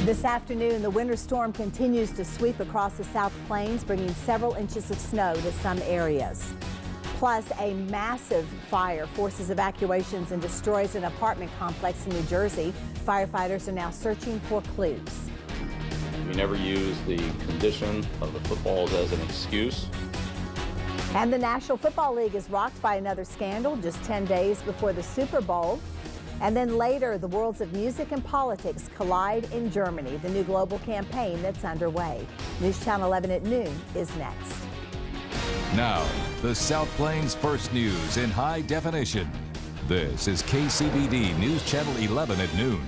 This afternoon, the winter storm continues to sweep across the South Plains, bringing several inches of snow to some areas. Plus, a massive fire forces evacuations and destroys an apartment complex in New Jersey. Firefighters are now searching for clues. We never use the condition of the footballs as an excuse. And the National Football League is rocked by another scandal just 10 days before the Super Bowl. And then later, the worlds of music and politics collide in Germany, the new global campaign that's underway. News Channel 11 at noon is next. Now, the South Plains First News in high definition. This is KCBD News Channel 11 at noon.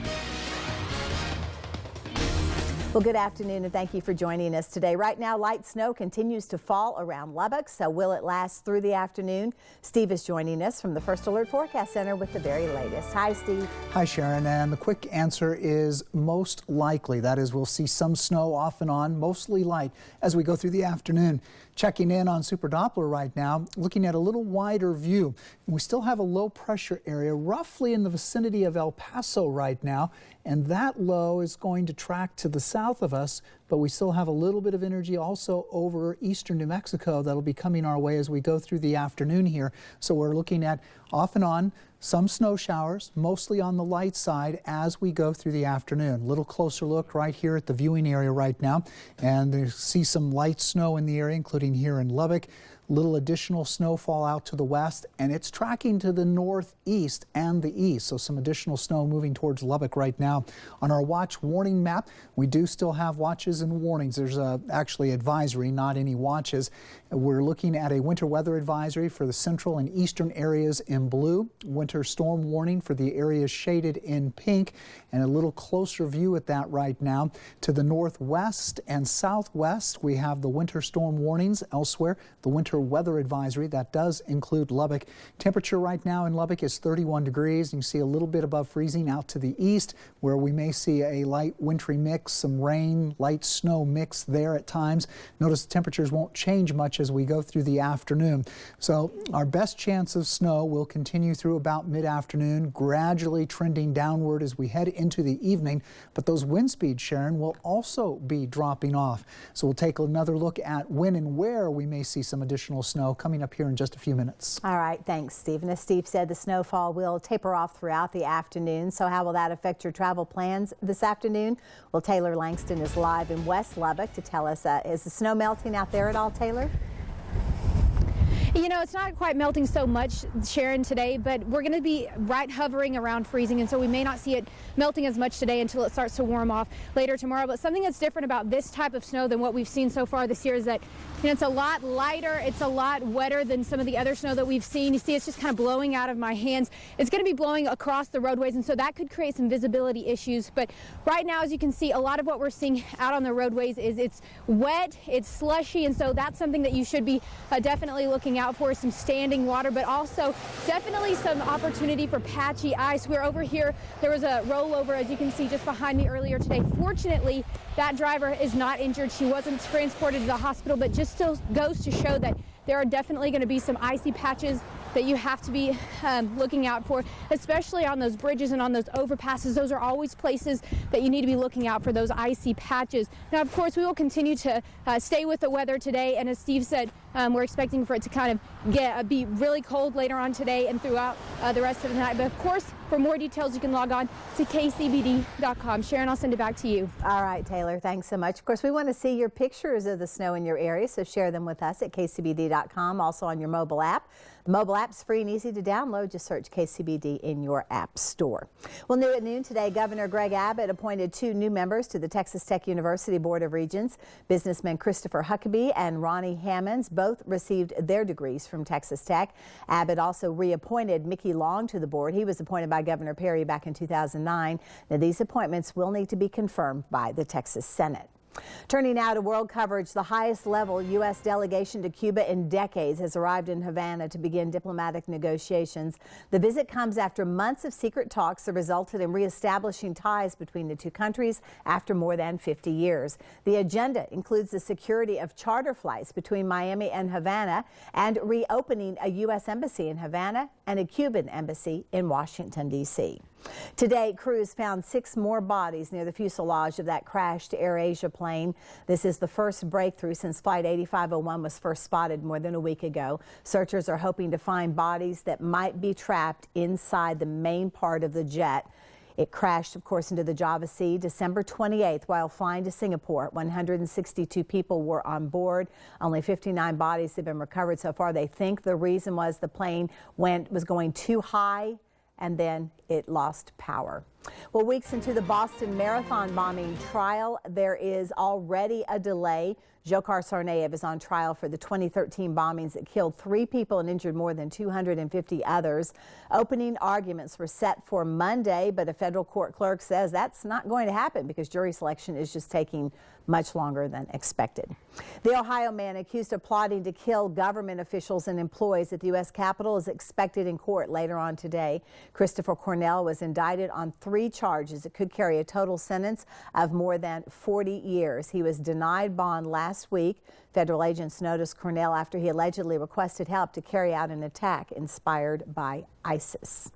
Well, good afternoon and thank you for joining us today. Right now, light snow continues to fall around Lubbock, so will it last through the afternoon? Steve is joining us from the First Alert Forecast Center with the very latest. Hi, Steve. Hi, Sharon, and the quick answer is most likely. That is, we'll see some snow off and on, mostly light, as we go through the afternoon. Checking in on Super Doppler right now, looking at a little wider view. We still have a low pressure area roughly in the vicinity of El Paso right now, and that low is going to track to the south of us, but we still have a little bit of energy also over eastern New Mexico that'll be coming our way as we go through the afternoon here. So we're looking at off and on some snow showers, mostly on the light side as we go through the afternoon. A little closer look right here at the viewing area right now, and you see some light snow in the area, including here in Lubbock. Little additional snowfall out to the west, and it's tracking to the northeast and the east, so some additional snow moving towards Lubbock right now. On our watch warning map, we do still have watches and warnings. There's actually advisory, not any watches. We're looking at a winter weather advisory for the central and eastern areas in blue, winter storm warning for the areas shaded in pink, and a little closer view at that right now. To the northwest and southwest, we have the winter storm warnings. Elsewhere, the winter weather advisory that does include Lubbock. Temperature right now in Lubbock is 31 degrees. You see a little bit above freezing out to the east, where we may see a light wintry mix, some rain, light snow mix there at times. Notice the temperatures won't change much as we go through the afternoon. So our best chance of snow will continue through about mid-afternoon, gradually trending downward as we head into the evening. But those wind speeds, Sharon, will also be dropping off. So we'll take another look at when and where we may see some additional snow coming up here in just a few minutes. All right, thanks, Steve. And as Steve said, the snowfall will taper off throughout the afternoon. So how will that affect your travel plans this afternoon? Well, Taylor Langston is live in West Lubbock to tell us, is the snow melting out there at all, Taylor? You know, it's not quite melting so much, Sharon, today, but we're going to be right hovering around freezing, and so we may not see it melting as much today until it starts to warm off later tomorrow. But something that's different about this type of snow than what we've seen so far this year is that, you know, it's a lot lighter, it's a lot wetter than some of the other snow that we've seen. You see, it's just kind of blowing out of my hands. It's going to be blowing across the roadways, and so that could create some visibility issues. But right now, as you can see, a lot of what we're seeing out on the roadways is it's wet, it's slushy, and so that's something that you should be definitely looking out for, some standing water, but also definitely some opportunity for patchy ice. We're over here, there was a rollover, as you can see, just behind me earlier today. Fortunately, that driver is not injured. She wasn't transported to the hospital, but just still goes to show that there are definitely going to be some icy patches that you have to be looking out for, especially on those bridges and on those overpasses. Those are always places that you need to be looking out for those icy patches. Now, of course, we will continue to stay with the weather today, and as Steve said, we're expecting for it to kind of be really cold later on today and throughout the rest of the night. But of course, for more details, you can log on to kcbd.com. Sharon, I'll send it back to you. All right, Taylor, thanks so much. Of course, we want to see your pictures of the snow in your area, so share them with us at kcbd.com, also on your mobile app. The mobile app's free and easy to download. Just search KCBD in your app store. Well, new at noon today, Governor Greg Abbott appointed 2 new members to the Texas Tech University Board of Regents. Businessmen Christopher Huckabee and Ronnie Hammonds both received their degrees from Texas Tech. Abbott also reappointed Mickey Long to the board. He was appointed by Governor Perry back in 2009. Now, these appointments will need to be confirmed by the Texas Senate. Turning now to world coverage, the highest level U.S. delegation to Cuba in decades has arrived in Havana to begin diplomatic negotiations. The visit comes after months of secret talks that resulted in reestablishing ties between the two countries after more than 50 years. The agenda includes the security of charter flights between Miami and Havana and reopening a U.S. embassy in Havana and a Cuban embassy in Washington, D.C. Today, crews found 6 more bodies near the fuselage of that crashed AirAsia plane. This is the first breakthrough since Flight 8501 was first spotted more than a week ago. Searchers are hoping to find bodies that might be trapped inside the main part of the jet. It crashed, of course, into the Java Sea December 28th while flying to Singapore. 162 people were on board. Only 59 bodies have been recovered so far. They think the reason was the plane was going too high, and then it lost power. Well, weeks into the Boston Marathon bombing trial, there is already a delay. Dzhokhar Tsarnaev is on trial for the 2013 bombings that killed 3 people and injured more than 250 others. Opening arguments were set for Monday, but a federal court clerk says that's not going to happen because jury selection is just taking much longer than expected. The Ohio man accused of plotting to kill government officials and employees at the U.S. Capitol is expected in court later on today. Christopher Cornell was indicted on 3 charges. It could carry a total sentence of more than 40 years. He was denied bond last week. Federal agents noticed Cornell after he allegedly requested help to carry out an attack inspired by ISIS.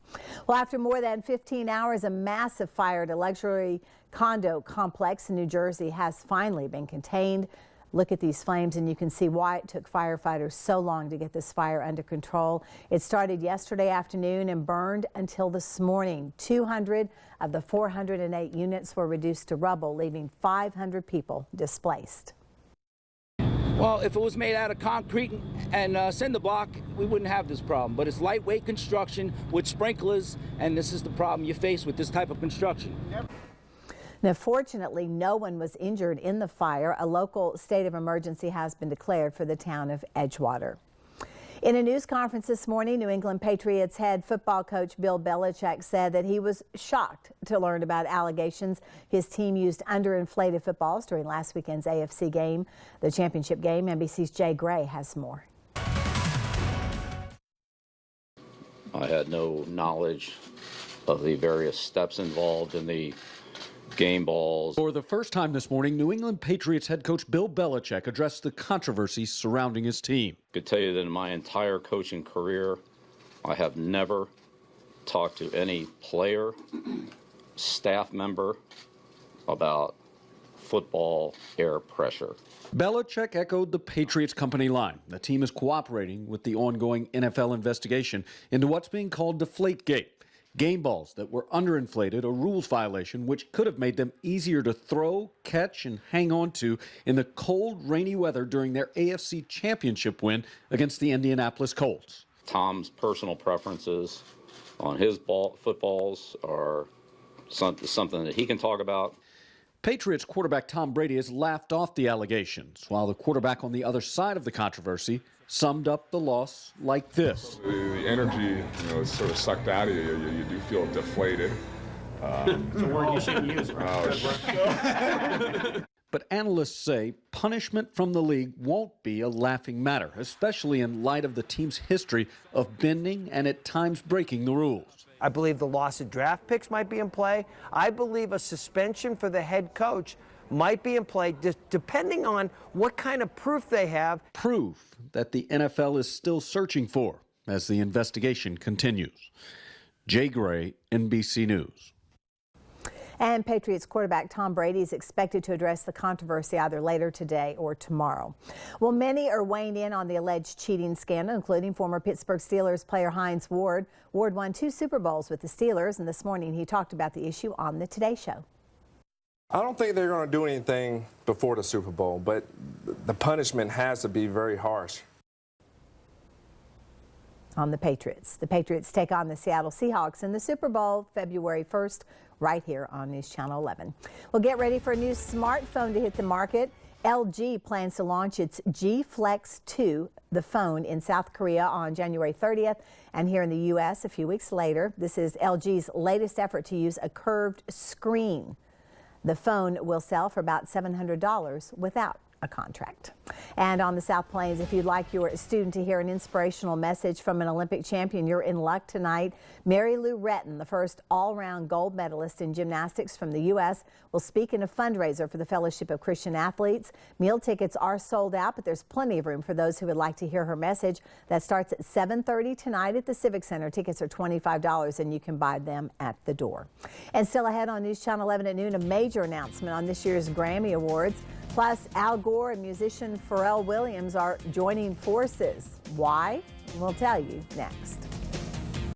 Well, after more than 15 hours, a massive fire at a luxury condo complex in New Jersey has finally been contained. Look at these flames and you can see why it took firefighters so long to get this fire under control. It started yesterday afternoon and burned until this morning. 200 of the 408 units were reduced to rubble, leaving 500 people displaced. Well, if it was made out of concrete and cinder block, we wouldn't have this problem. But it's lightweight construction with sprinklers, and this is the problem you face with this type of construction. Now, fortunately, no one was injured in the fire. A local state of emergency has been declared for the town of Edgewater. In a news conference this morning, New England Patriots head football coach Bill Belichick said that he was shocked to learn about allegations his team used underinflated footballs during last weekend's AFC game, the championship game. NBC's Jay Gray has more. I had no knowledge of the various steps involved in the game balls. For the first time this morning, New England Patriots head coach Bill Belichick addressed the controversy surrounding his team. I could tell you that in my entire coaching career, I have never talked to any player, staff member about football air pressure. Belichick echoed the Patriots company line. The team is cooperating with the ongoing NFL investigation into what's being called Deflategate. Game balls that were underinflated, a rules violation which could have made them easier to throw, catch, and hang on to in the cold, rainy weather during their AFC championship win against the Indianapolis Colts. Tom's personal preferences on his footballs are something that he can talk about. Patriots quarterback Tom Brady has laughed off the allegations, while the quarterback on the other side of the controversy summed up the loss like this. The energy, is sort of sucked out of you. You do feel deflated. It's a word you shouldn't use, right? But analysts say punishment from the league won't be a laughing matter, especially in light of the team's history of bending and at times breaking the rules. I believe the loss of draft picks might be in play. I believe a suspension for the head coach might be in play, depending on what kind of proof they have. Proof that the NFL is still searching for as the investigation continues. Jay Gray, NBC News. And Patriots quarterback Tom Brady is expected to address the controversy either later today or tomorrow. Well, many are weighing in on the alleged cheating scandal, including former Pittsburgh Steelers player Hines Ward. Ward won 2 Super Bowls with the Steelers, and this morning he talked about the issue on the Today Show. I don't think they're going to do anything before the Super Bowl, but the punishment has to be very harsh. On the Patriots take on the Seattle Seahawks in the Super Bowl February 1st, right here on News Channel 11. Well, get ready for a new smartphone to hit the market. LG plans to launch its G Flex 2, the phone, in South Korea on January 30th and here in the U.S. a few weeks later. This is LG's latest effort to use a curved screen. The phone will sell for about $700 without a contract. And on the South Plains, if you'd like your student to hear an inspirational message from an Olympic champion, you're in luck tonight. Mary Lou Retton, the first all-round gold medalist in gymnastics from the U.S., will speak in a fundraiser for the Fellowship of Christian Athletes. Meal tickets are sold out, but there's plenty of room for those who would like to hear her message. That starts at 7:30 tonight at the Civic Center. Tickets are $25, and you can buy them at the door. And still ahead on News Channel 11 at noon, a major announcement on this year's Grammy Awards. Plus, Al Gore and musician Pharrell Williams are joining forces. Why? We'll tell you next.